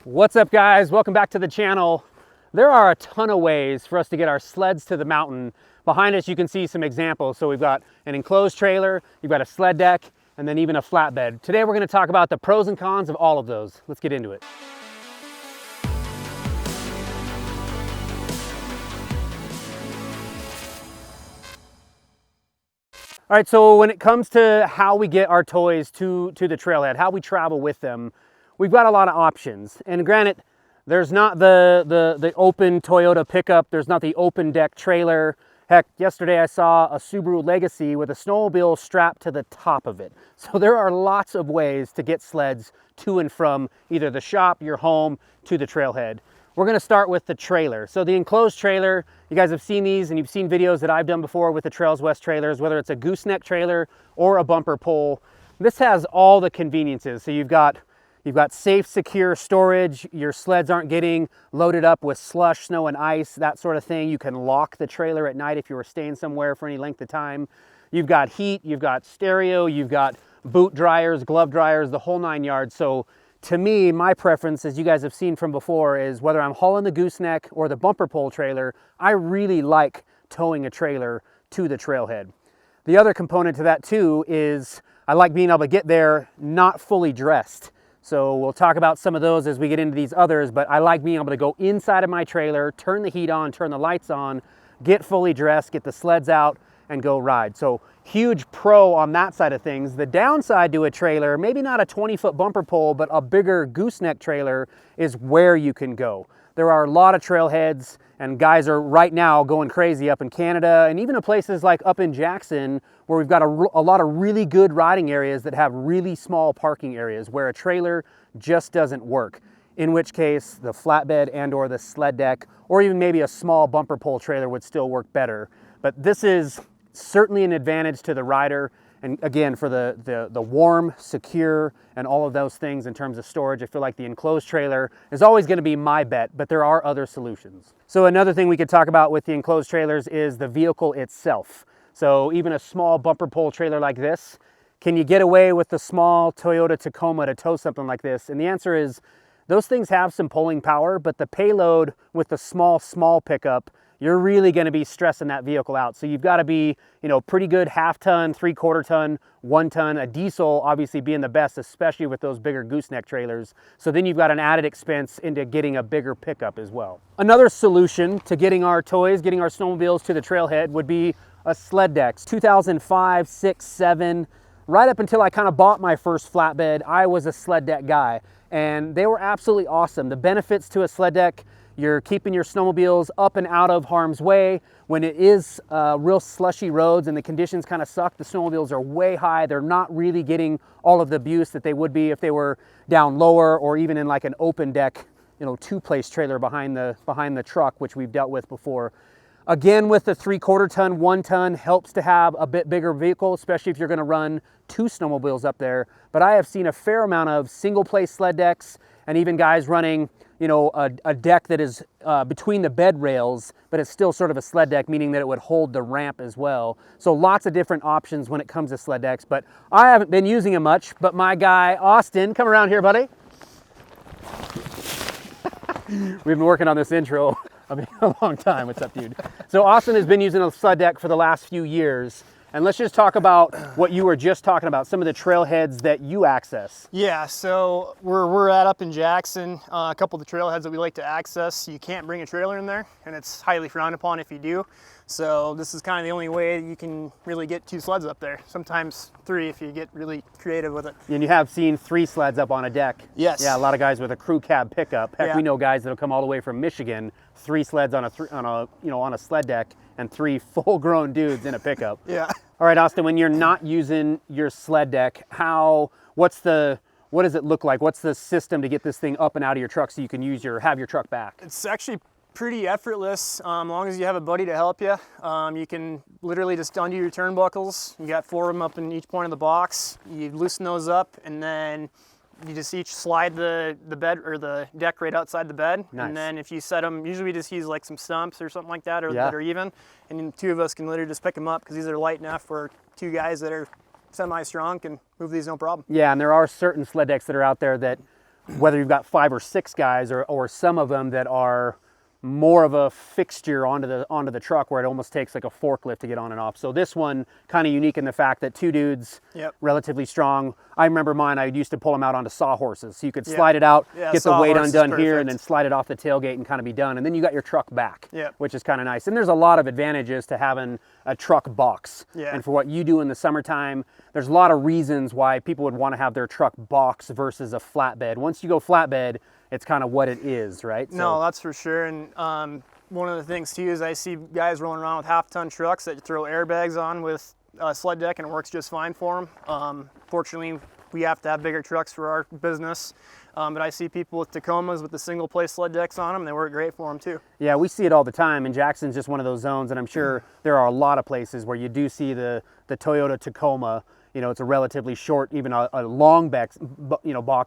What's up, guys? Welcome back to the channel. There are a ton of ways for us to get our sleds to the mountain. Behind us you can see some examples. So we've got an enclosed trailer, you've got a sled deck, and then even a flatbed. Today we're going to talk about the pros and cons of all of those. Let's get into it. All right, so when it comes to how we get our toys to the trailhead, how we travel with them, we've got a lot of options. And granted, there's not the open Toyota pickup, there's not the open deck trailer. Heck, yesterday I saw a Subaru Legacy with a snowmobile strapped to the top of it. So there are lots of ways to get sleds to and from either the shop, your home, to the trailhead. We're gonna start with the trailer. So the enclosed trailer, you guys have seen these and you've seen videos that I've done before with the Trails West trailers, whether it's a gooseneck trailer or a bumper pole. This has all the conveniences. So you've got safe, secure storage. Your sleds aren't getting loaded up with slush, snow, and ice, that sort of thing. You can lock the trailer at night if you were staying somewhere for any length of time. You've got heat, you've got stereo, you've got boot dryers, glove dryers, the whole 9 yards. So to me, my preference, as you guys have seen from before, is whether I'm hauling the gooseneck or the bumper pole trailer, I really like towing a trailer to the trailhead. The other component to that too is I like being able to get there not fully dressed. So we'll talk about some of those as we get into these others, but I like being able to go inside of my trailer, turn the heat on, turn the lights on, get fully dressed, get the sleds out, and go ride. So huge pro on that side of things. The downside to a trailer, maybe not a 20-foot bumper pole, but a bigger gooseneck trailer, is where you can go. There are a lot of trailheads, and guys are right now going crazy up in Canada and even in places like up in Jackson, where we've got a lot of really good riding areas that have really small parking areas where a trailer just doesn't work. In which case the flatbed and or the sled deck or even maybe a small bumper pole trailer would still work better. But this is certainly an advantage to the rider, and again, for the warm, secure, and all of those things in terms of storage, I feel like the enclosed trailer is always going to be my bet, but there are other solutions. So another thing we could talk about with the enclosed trailers is the vehicle itself. So even a small bumper pole trailer like this, can you get away with the small Toyota Tacoma to tow something like this? And the answer is those things have some pulling power, but the payload with the small pickup, you're really going to be stressing that vehicle out. So you've got to be, pretty good half-ton, 3/4 ton, 1 ton, a diesel obviously being the best, especially with those bigger gooseneck trailers. So then you've got an added expense into getting a bigger pickup as well. Another solution to getting our toys, getting our snowmobiles to the trailhead would be a sled deck. 2005, 6, 7, right up until I kind of bought my first flatbed, I was a sled deck guy, and they were absolutely awesome. The benefits to a sled deck: you're keeping your snowmobiles up and out of harm's way. When it is real slushy roads and the conditions kind of suck, the snowmobiles are way high. They're not really getting all of the abuse that they would be if they were down lower or even in like an open deck, two-place trailer behind the truck, which we've dealt with before. Again, with the 3/4 ton, 1 ton, helps to have a bit bigger vehicle, especially if you're going to run 2 snowmobiles up there. But I have seen a fair amount of single-place sled decks and even guys running a deck that is between the bed rails, but it's still sort of a sled deck, meaning that it would hold the ramp as well. So lots of different options when it comes to sled decks, but I haven't been using them much. But my guy, Austin, come around here, buddy. We've been working on this intro a long time. What's up, dude? So Austin has been using a sled deck for the last few years. And let's just talk about what you were just talking about, some of the trailheads that you access. Yeah, so we're up in Jackson. A couple of the trailheads that we like to access, you can't bring a trailer in there, and it's highly frowned upon if you do. So this is kind of the only way you can really get 2 sleds up there. Sometimes 3 if you get really creative with it. And you have seen 3 sleds up on a deck. Yes. Yeah, a lot of guys with a crew cab pickup. Heck, yeah. We know guys that'll come all the way from Michigan, 3 sleds on a sled deck, and 3 full-grown dudes in a pickup. Yeah. All right, Austin, when you're not using your sled deck, what does it look like? What's the system to get this thing up and out of your truck so you can have your truck back? It's actually pretty effortless, as long as you have a buddy to help you. You can literally just undo your turnbuckles. You got 4 of them up in each point of the box. You loosen those up, and then you just each slide the bed or the deck right outside the bed. Nice. And then if you set them, usually we just use like some stumps or something like that, or yeah. that are even, and then 2 of us can literally just pick them up because these are light enough for 2 guys that are semi-strong can move these no problem. Yeah, and there are certain sled decks that are out there that whether you've got 5 or 6 guys, or some of them that are more of a fixture onto the truck where it almost takes like a forklift to get on and off. So this one kind of unique in the fact that 2 dudes, relatively strong. I remember mine, I used to pull them out onto sawhorses. So you could slide it out, get the weight undone here, and then slide it off the tailgate and kind of be done. And then you got your truck back, which is kind of nice. And there's a lot of advantages to having a truck box. And for what you do in the summertime, there's a lot of reasons why people would want to have their truck box versus a flatbed. Once you go flatbed, it's kind of what it is, right? No, that's for sure. And one of the things too is I see guys rolling around with half-ton trucks that throw airbags on with a sled deck, and it works just fine for them. Fortunately, we have to have bigger trucks for our business. But I see people with Tacomas with the single place sled decks on them, and they work great for them too. Yeah, we see it all the time, and Jackson's just one of those zones, and I'm sure there are a lot of places where you do see the Toyota Tacoma. You know, it's a relatively short, even a long box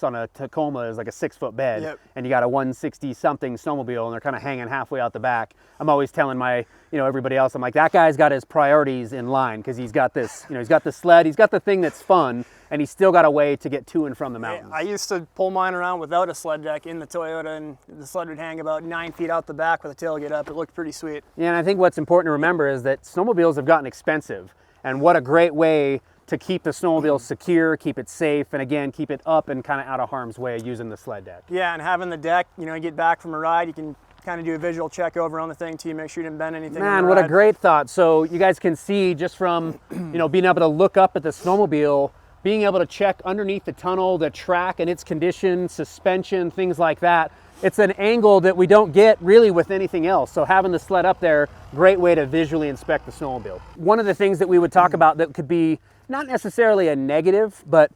on a Tacoma is like a 6-foot bed, and you got a 160-something snowmobile, and they're kind of hanging halfway out the back. I'm always telling my, everybody else, I'm like, that guy's got his priorities in line, because he's got this, he's got the sled, he's got the thing that's fun, and he's still got a way to get to and from the mountains. I used to pull mine around without a sled deck in the Toyota, and the sled would hang about 9 feet out the back with the tailgate up. It looked pretty sweet. Yeah, and I think what's important to remember is that snowmobiles have gotten expensive, and what a great way to keep the snowmobile secure, keep it safe, and again, keep it up and kind of out of harm's way using the sled deck. Yeah, and having the deck, you get back from a ride, you can kind of do a visual check over on the thing too, make sure you didn't bend anything. Man, what a great thought. So you guys can see just from, being able to look up at the snowmobile, being able to check underneath the tunnel, the track and its condition, suspension, things like that. It's an angle that we don't get really with anything else. So having the sled up there, great way to visually inspect the snowmobile. One of the things that we would talk about that could be not necessarily a negative, but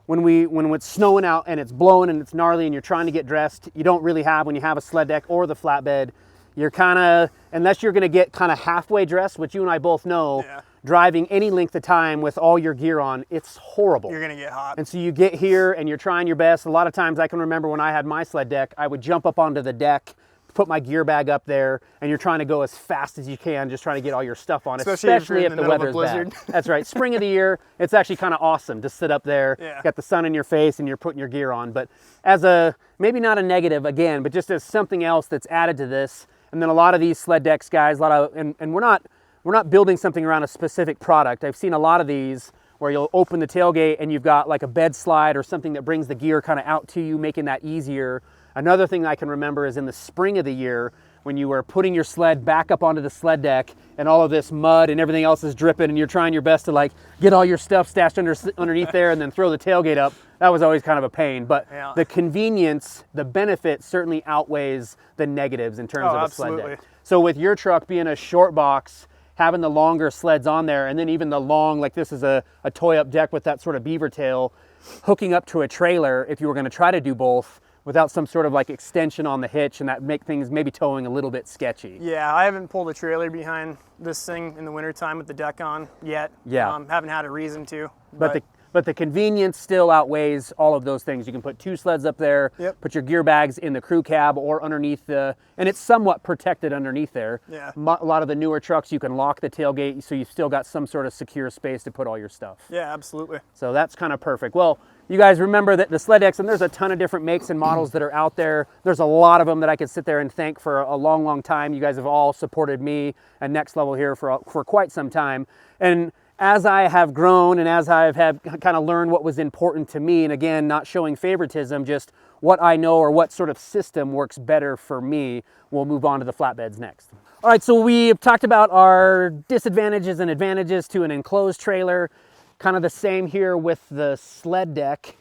when it's snowing out and it's blowing and it's gnarly and you're trying to get dressed, you don't really have, when you have a sled deck or the flatbed, you're kind of, unless you're going to get kind of halfway dressed, which you and I both know, driving any length of time with all your gear on, it's horrible. You're going to get hot. And so you get here and you're trying your best. A lot of times I can remember when I had my sled deck, I would jump up onto the deck, put my gear bag up there, and you're trying to go as fast as you can, just trying to get all your stuff on, especially if the weather's bad. That's right. Spring of the year, it's actually kind of awesome to sit up there, got the sun in your face, and you're putting your gear on. But as a, maybe not a negative again, but just as something else that's added to this, and then a lot of these sled decks, guys, and we're not building something around a specific product. I've seen a lot of these where you'll open the tailgate and you've got like a bed slide or something that brings the gear kind of out to you, making that easier. Another thing I can remember is in the spring of the year when you were putting your sled back up onto the sled deck and all of this mud and everything else is dripping and you're trying your best to like get all your stuff stashed underneath there and then throw the tailgate up. That was always kind of a pain, but the convenience, the benefit certainly outweighs the negatives in terms of a sled deck. So with your truck being a short box, having the longer sleds on there, and then even the long, like this is a toy up deck with that sort of beaver tail, hooking up to a trailer if you were going to try to do both without some sort of like extension on the hitch, and that make things maybe towing a little bit sketchy. Yeah, I haven't pulled a trailer behind this thing in the wintertime with the deck on yet. Haven't had a reason to. But the convenience still outweighs all of those things. You can put 2 sleds up there, put your gear bags in the crew cab or underneath and it's somewhat protected underneath there. A lot of the newer trucks, you can lock the tailgate so you've still got some sort of secure space to put all your stuff. Yeah, absolutely. So that's kind of perfect. Well, you guys remember that the sled decks, and there's a ton of different makes and models that are out there. There's a lot of them that I could sit there and thank for a long, long time. You guys have all supported me and Next Level here for quite some time. And as I have grown and as I have kind of learned what was important to me, and again, not showing favoritism, just what I know or what sort of system works better for me, we'll move on to the flatbeds next. All right, so we've talked about our disadvantages and advantages to an enclosed trailer. Kind of the same here with the sled deck,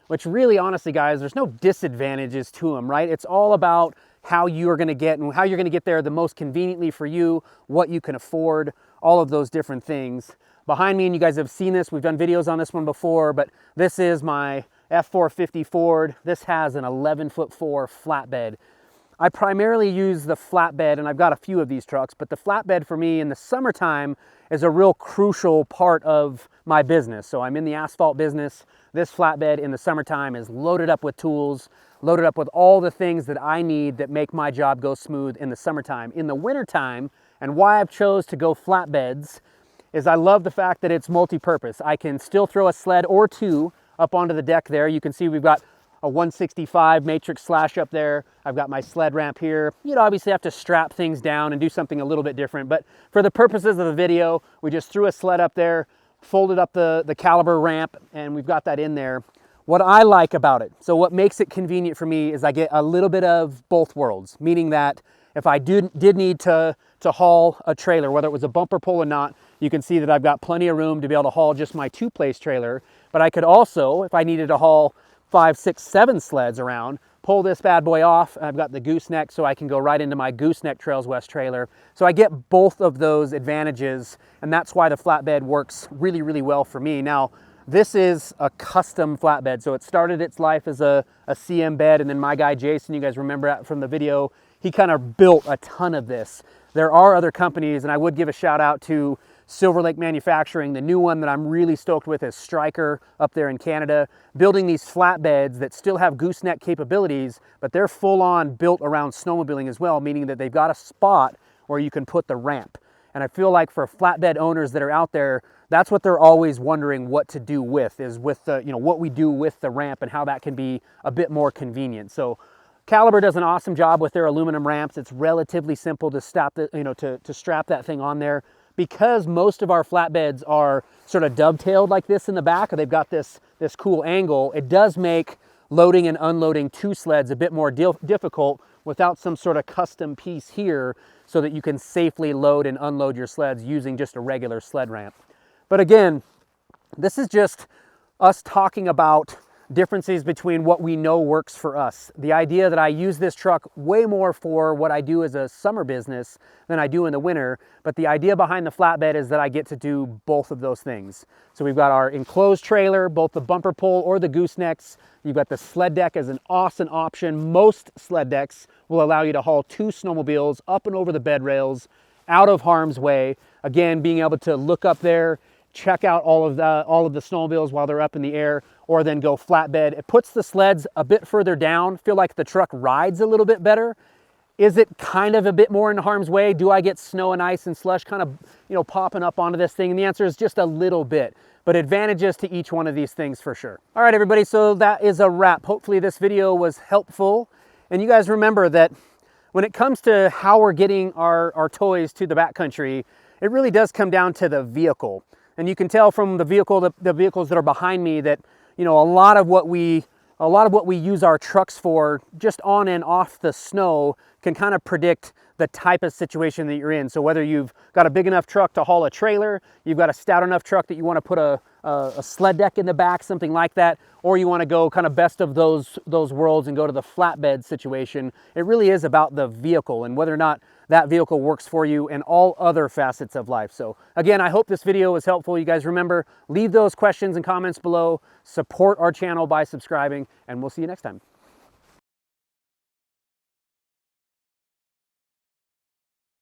which really, honestly, guys, there's no disadvantages to them, right? It's all about how you are going to get and how you're going to get there the most conveniently for you, what you can afford, all of those different things. Behind me, and you guys have seen this, we've done videos on this one before, but this is my F450 Ford. This has an 11'4" flatbed. I primarily use the flatbed, and I've got a few of these trucks, but the flatbed for me in the summertime is a real crucial part of my business. So I'm in the asphalt business. This flatbed in the summertime is loaded up with tools, loaded up with all the things that I need that make my job go smooth in the summertime. In the wintertime, and why I've chose to go flatbeds, is I love the fact that it's multi-purpose. I can still throw a sled or 2 up onto the deck there. You can see we've got a 165 matrix slash up there. I've got my sled ramp here. You'd obviously have to strap things down and do something a little bit different, but for the purposes of the video, we just threw a sled up there, folded up the caliber ramp, and we've got that in there. What I like about it, so what makes it convenient for me is I get a little bit of both worlds, meaning that if I did need to haul a trailer, whether it was a bumper pull or not, you can see that I've got plenty of room to be able to haul just my 2-place trailer. But I could also, if I needed to haul 5, 6, 7 sleds around, pull this bad boy off. I've got the gooseneck, so I can go right into my gooseneck Trails West trailer. So I get both of those advantages, and that's why the flatbed works really, really well for me. Now, this is a custom flatbed, so it started its life as a CM bed, and then my guy Jason, you guys remember that from the video, he kind of built a ton of this. There are other companies, and I would give a shout out to Silver Lake Manufacturing. The new one that I'm really stoked with is Stryker up there in Canada, building these flatbeds that still have gooseneck capabilities, but they're full on built around snowmobiling as well, meaning that they've got a spot where you can put the ramp. And I feel like for flatbed owners that are out there, that's what they're always wondering what to do with, is with the, what we do with the ramp and how that can be a bit more convenient. So Caliber does an awesome job with their aluminum ramps. It's relatively simple to strap to strap that thing on there. Because most of our flatbeds are sort of dovetailed like this in the back, or they've got this cool angle, it does make loading and unloading 2 sleds a bit more difficult without some sort of custom piece here so that you can safely load and unload your sleds using just a regular sled ramp. But again, this is just us talking about differences between what we know works for us. The idea that I use this truck way more for what I do as a summer business than I do in the winter, but the idea behind the flatbed is that I get to do both of those things. So we've got our enclosed trailer, both the bumper pull or the goosenecks. You've got the sled deck as an awesome option. Most sled decks will allow you to haul 2 snowmobiles up and over the bed rails, out of harm's way. Again, being able to look up there, check out all of the snowmobiles while they're up in the air, or then go flatbed. It puts the sleds a bit further down. Feel like the truck rides a little bit better. Is it kind of a bit more in harm's way? Do I get snow and ice and slush kind of popping up onto this thing? And the answer is just a little bit, but advantages to each one of these things for sure. All right, everybody, so that is a wrap. Hopefully this video was helpful. And you guys remember that when it comes to how we're getting our toys to the backcountry, it really does come down to the vehicle. And you can tell from the vehicles that are behind me that, a lot of what we use our trucks for just on and off the snow can kind of predict the type of situation that you're in. So whether you've got a big enough truck to haul a trailer, you've got a stout enough truck that you want to put a sled deck in the back, something like that, or you want to go kind of best of those worlds and go to the flatbed situation, it really is about the vehicle and whether or not that vehicle works for you and all other facets of life. So again, I hope this video was helpful. You guys remember, leave those questions and comments below, support our channel by subscribing, and we'll see you next time.